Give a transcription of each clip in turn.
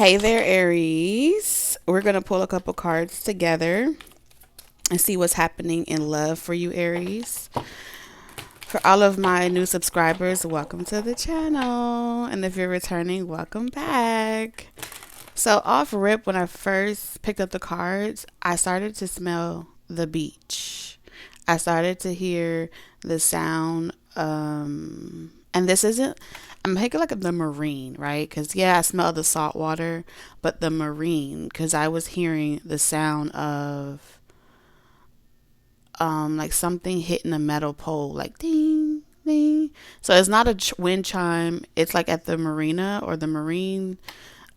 Hey there, Aries. We're going to pull a couple cards together and see what's happening in love for you, Aries. For all of my new subscribers, welcome to the channel. And if you're returning, welcome back. So, off rip, when I first picked up the cards, I started to smell the beach. I started to hear the sound, and this isn't, I'm thinking like the marine, right? Because, yeah, I smell the salt water, but the marine, because I was hearing the sound of, like something hitting a metal pole, like ding, ding. So it's not a wind chime. It's like at the marina or the marine,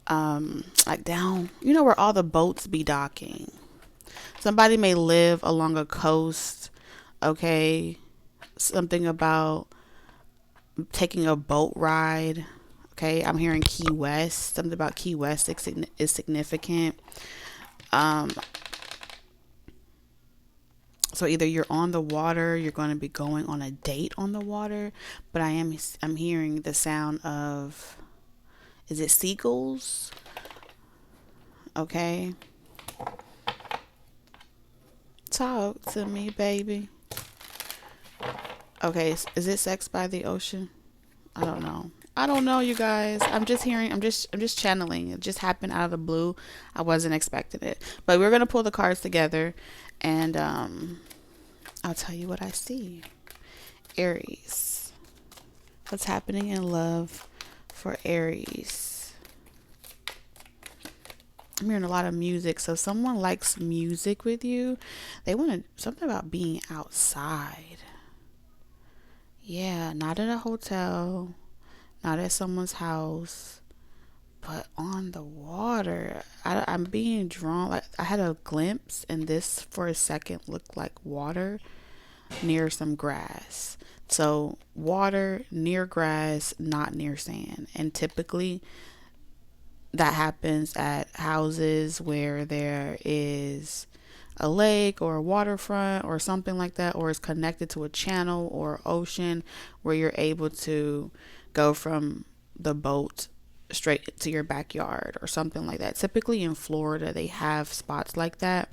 like down, where all the boats be docking. Somebody may live along a coast, okay? Something about taking a boat ride. Okay, I'm hearing Key West. Something about Key West is significant. Um, so either you're on the water, you're going to be going on a date on the water, but I'm hearing the sound of, is it seagulls? Okay, talk to me, baby. Okay, is it Sex by the Ocean? I don't know. I don't know, you guys. I'm just hearing. I'm just channeling. It just happened out of the blue. I wasn't expecting it. But we're gonna pull the cards together, and I'll tell you what I see. Aries. What's happening in love for Aries? I'm hearing a lot of music. So if someone likes music with you, they want something about being outside. Yeah, not in a hotel, not at someone's house, but on the water. I'm being drawn. Like I had a glimpse, and this for a second looked like water near some grass. So water near grass, not near sand. And typically that happens at houses where there is a lake or a waterfront or something like that, or is connected to a channel or ocean where you're able to go from the boat straight to your backyard or something like that. Typically in Florida, they have spots like that.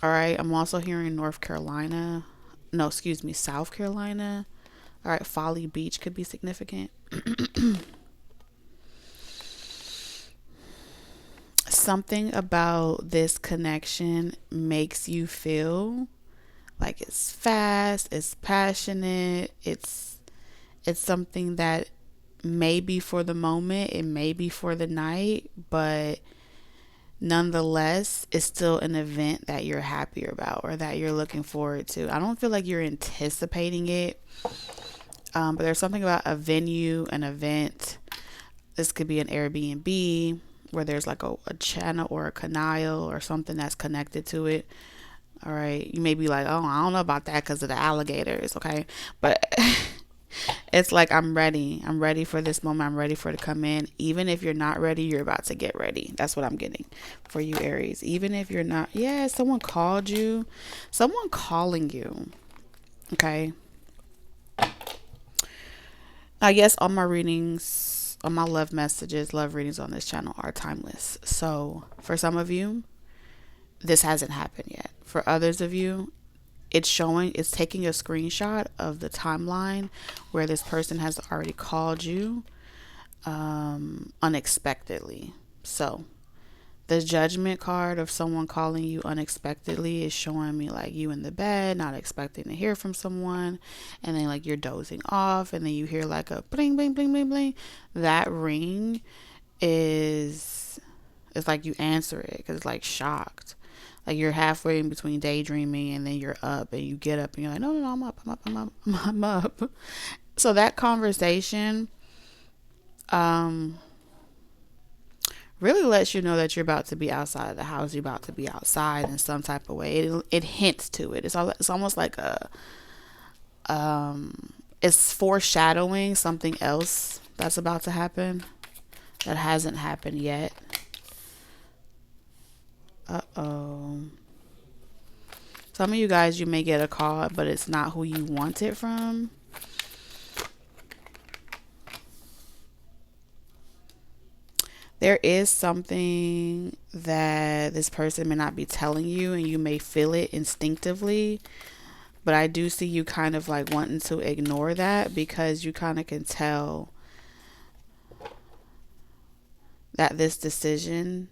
All right. I'm also hearing North Carolina. No, excuse me, South Carolina. All right. Folly Beach could be significant. Something about this connection makes you feel like it's fast, it's passionate, it's something that may be for the moment, it may be for the night, but nonetheless, it's still an event that you're happy about or that you're looking forward to. I don't feel like you're anticipating it, but there's something about a venue, an event. This could be an Airbnb where there's like a channel or a canal or something that's connected to it. All right. You may be like, oh, I don't know about that because of the alligators. Okay. But it's like, I'm ready. I'm ready for this moment. I'm ready for it to come in. Even if you're not ready, you're about to get ready. That's what I'm getting for you, Aries. Even if you're not, yeah, someone called you, someone calling you. Okay. Now, yes, all my readings, all my love messages, love readings on this channel are timeless. So for some of you, this hasn't happened yet. For others of you, it's taking a screenshot of the timeline where this person has already called you unexpectedly. So the judgment card of someone calling you unexpectedly is showing me like you in the bed, not expecting to hear from someone, and then like you're dozing off, and then you hear like a bling, bling, bling, bling, bling. That ring is, it's like you answer it because it's like shocked. Like you're halfway in between daydreaming and then you're up and you get up and you're like, no, no, no, I'm up, I'm up, I'm up, I'm up. So that conversation, really lets you know that you're about to be outside of the house. You're about to be outside in some type of way. It hints to it. It's almost like it's foreshadowing something else that's about to happen that hasn't happened yet. Uh-oh. Some of you guys, you may get a call, but it's not who you want it from. there is something that this person may not be telling you, and you may feel it instinctively. But I do see you kind of like wanting to ignore that because you kind of can tell that this decision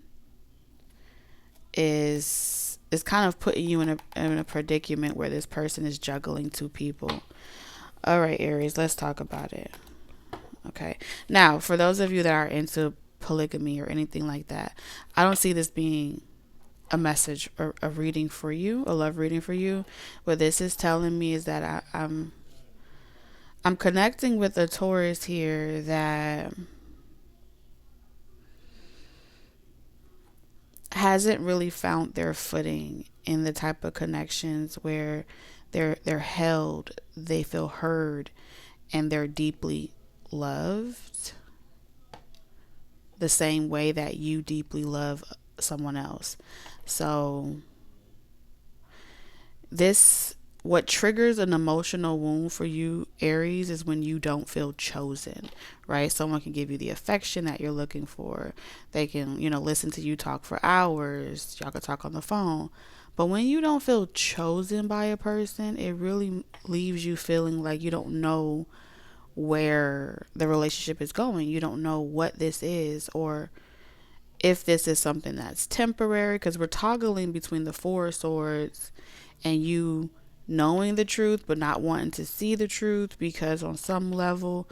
is kind of putting you in a predicament where this person is juggling two people. All right, Aries, let's talk about it. Okay. Now, for those of you that are into polygamy or anything like that, I don't see this being a message or a reading for you, a love reading for you. What this is telling me is that I'm connecting with a Taurus here that hasn't really found their footing in the type of connections where they're held, they feel heard, and they're deeply loved the same way that you deeply love someone else. So this what triggers an emotional wound for you, Aries, is when you don't feel chosen, right? Someone can give you the affection that you're looking for. They can, listen to you talk for hours. Y'all could talk on the phone. But when you don't feel chosen by a person, it really leaves you feeling like you don't know where the relationship is going. You don't know what this is, or if this is something that's temporary, because we're toggling between the Four of Swords and you knowing the truth but not wanting to see the truth, because on some level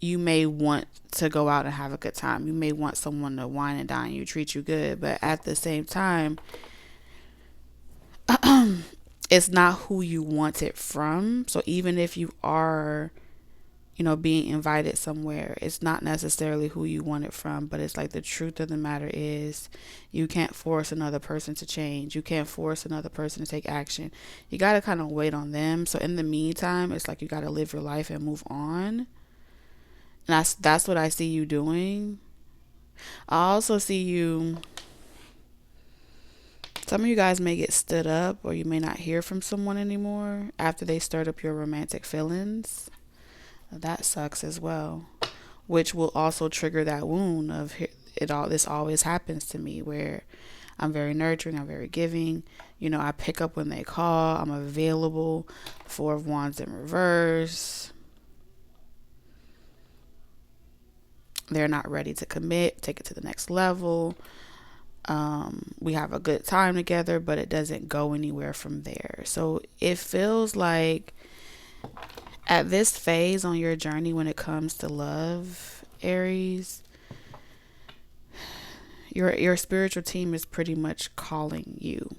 you may want to go out and have a good time. You may want someone to wine and dine you, treat you good, but at the same time it's not who you want it from. So even if you are being invited somewhere, it's not necessarily who you want it from, but it's like the truth of the matter is you can't force another person to change. You can't force another person to take action. You got to kind of wait on them. So in the meantime, it's like you got to live your life and move on. And that's what I see you doing. I also see you, some of you guys may get stood up, or you may not hear from someone anymore after they stirred up your romantic feelings. That sucks as well, which will also trigger that wound of this always happens to me, where I'm very nurturing, I'm very giving, I pick up when they call, I'm available. Four of Wands in reverse. They're not ready to commit, take it to the next level. We have a good time together, but it doesn't go anywhere from there. So it feels like at this phase on your journey when it comes to love, Aries, your spiritual team is pretty much calling you.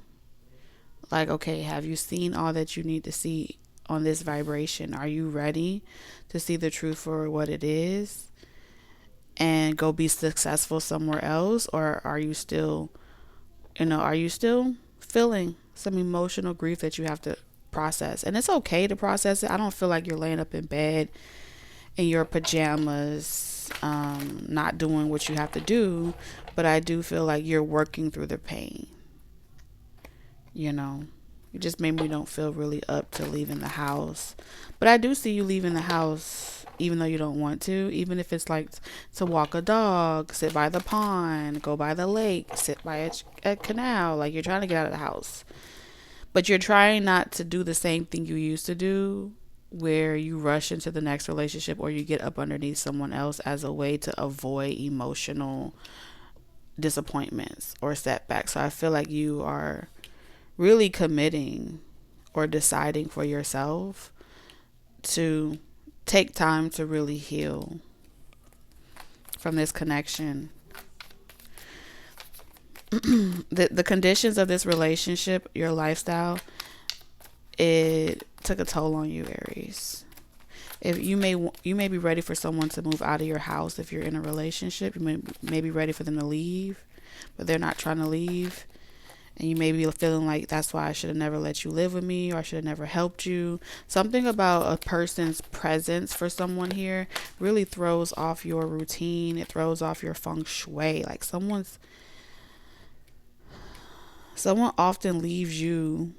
Like, okay, have you seen all that you need to see on this vibration? Are you ready to see the truth for what it is and go be successful somewhere else? Or are you still feeling some emotional grief that you have to process? And it's okay to process it. I don't feel like you're laying up in bed in your pajamas, not doing what you have to do, but I do feel like you're working through the pain. You just maybe don't feel really up to leaving the house, but I do see you leaving the house even though you don't want to, even if it's like to walk a dog, sit by the pond, go by the lake, sit by a canal. Like, you're trying to get out of the house, but you're trying not to do the same thing you used to do, where you rush into the next relationship or you get up underneath someone else as a way to avoid emotional disappointments or setbacks. So I feel like you are really committing or deciding for yourself to take time to really heal from this connection. The conditions of this relationship, your lifestyle, it took a toll on you, Aries. If you may be ready for someone to move out of your house. If you're in a relationship, you may be ready for them to leave, but they're not trying to leave. And you may be feeling like, that's why I should have never let you live with me, or I should have never helped you. Something about a person's presence for someone here really throws off your routine. It throws off your feng shui. Like, someone often leaves you.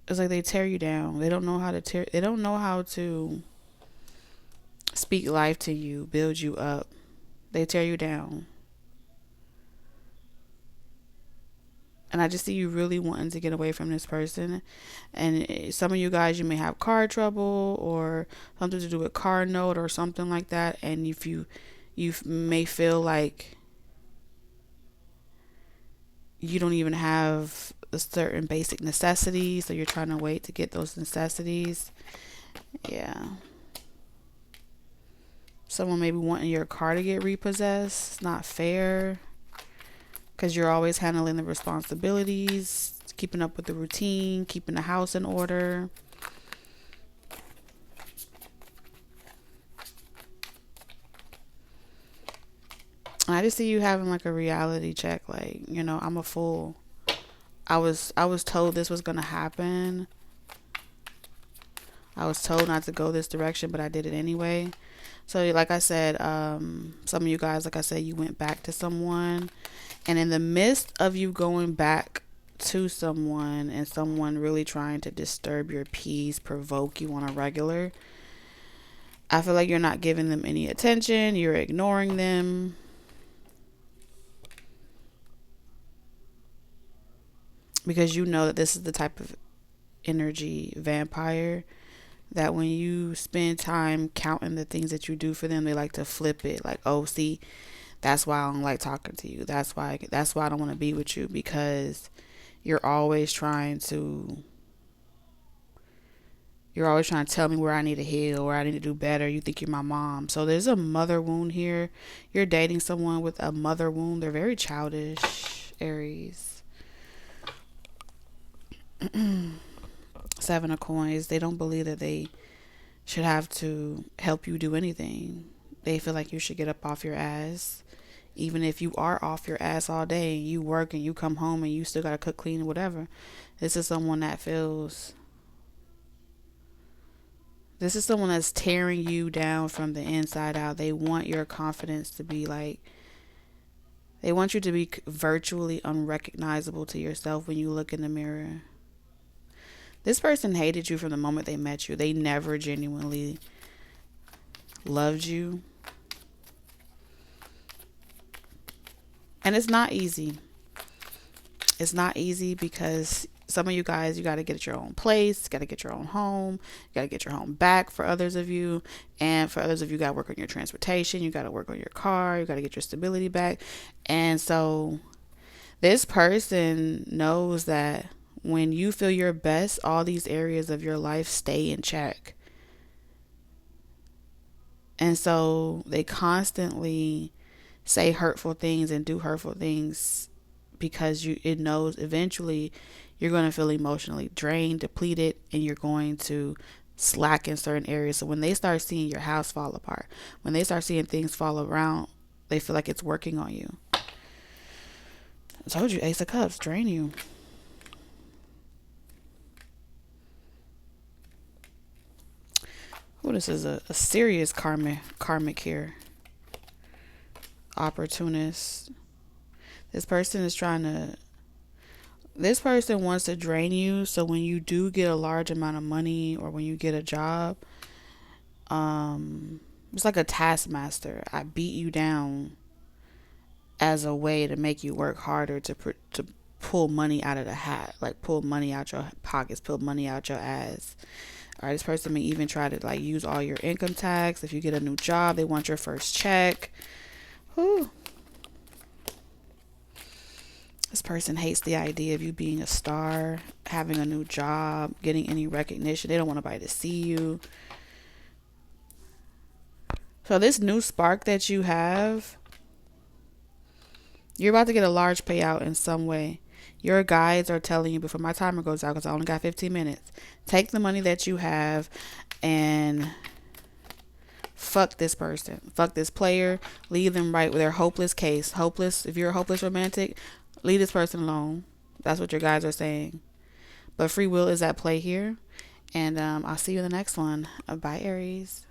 It's like they tear you down. They don't know how to speak life to you, build you up. They tear you down. And I just see you really wanting to get away from this person. And some of you guys, you may have car trouble or something to do with car note or something like that. And if you may feel like you don't even have a certain basic necessities, so you're trying to wait to get those necessities. Yeah. Someone may be wanting your car to get repossessed. It's not fair because you're always handling the responsibilities, keeping up with the routine, keeping the house in order. And I just see you having like a reality check, like, I'm a fool. I was told this was gonna happen. I was told not to go this direction, but I did it anyway. So like I said, some of you guys, like I said, you went back to someone, and in the midst of you going back to someone and someone really trying to disturb your peace, provoke you on a regular, I feel like you're not giving them any attention. You're ignoring them. Because you know that this is the type of energy vampire that when you spend time counting the things that you do for them, they like to flip it. Like, oh, see, that's why I don't like talking to you. That's why I don't want to be with you, because you're always trying to tell me where I need to heal, where I need to do better. You think you're my mom. So there's a mother wound here. You're dating someone with a mother wound. They're very childish, Aries. Seven of Coins. They don't believe that they should have to help you do anything. They feel like you should get up off your ass. Even if you are off your ass all day, you work and you come home and you still got to cook, clean, whatever. This is someone that's tearing you down from the inside out. They want your confidence to be like, they want you to be virtually unrecognizable to yourself when you look in the mirror. This person hated you from the moment they met you. They never genuinely loved you. And it's not easy. It's not easy because some of you guys, you got to get your own place, got to get your own home, you got to get your home back for others of you. And for others of you, got to work on your transportation, you got to work on your car, you got to get your stability back. And so this person knows that when you feel your best, all these areas of your life stay in check. And so they constantly say hurtful things and do hurtful things because it knows eventually you're going to feel emotionally drained, depleted, and you're going to slack in certain areas. So when they start seeing your house fall apart, when they start seeing things fall around, they feel like it's working on you. I told you, Ace of Cups, drain you. Oh, this is a serious karmic here. Opportunist. This person wants to drain you. So when you do get a large amount of money or when you get a job, it's like a taskmaster. I beat you down as a way to make you work harder to pull money out of the hat, like pull money out your pockets, pull money out your ass. All right, this person may even try to like use all your income tax. If you get a new job, they want your first check. Whew. This person hates the idea of you being a star, having a new job, getting any recognition. They don't want nobody to see you. So this new spark that you have, you're about to get a large payout in some way. Your guides are telling you before my timer goes out, because I only got 15 minutes, take the money that you have and fuck this person. Fuck this player. Leave them right with their hopeless case. Hopeless. If you're a hopeless romantic, leave this person alone. That's what your guides are saying. But free will is at play here. And I'll see you in the next one. Bye, Aries.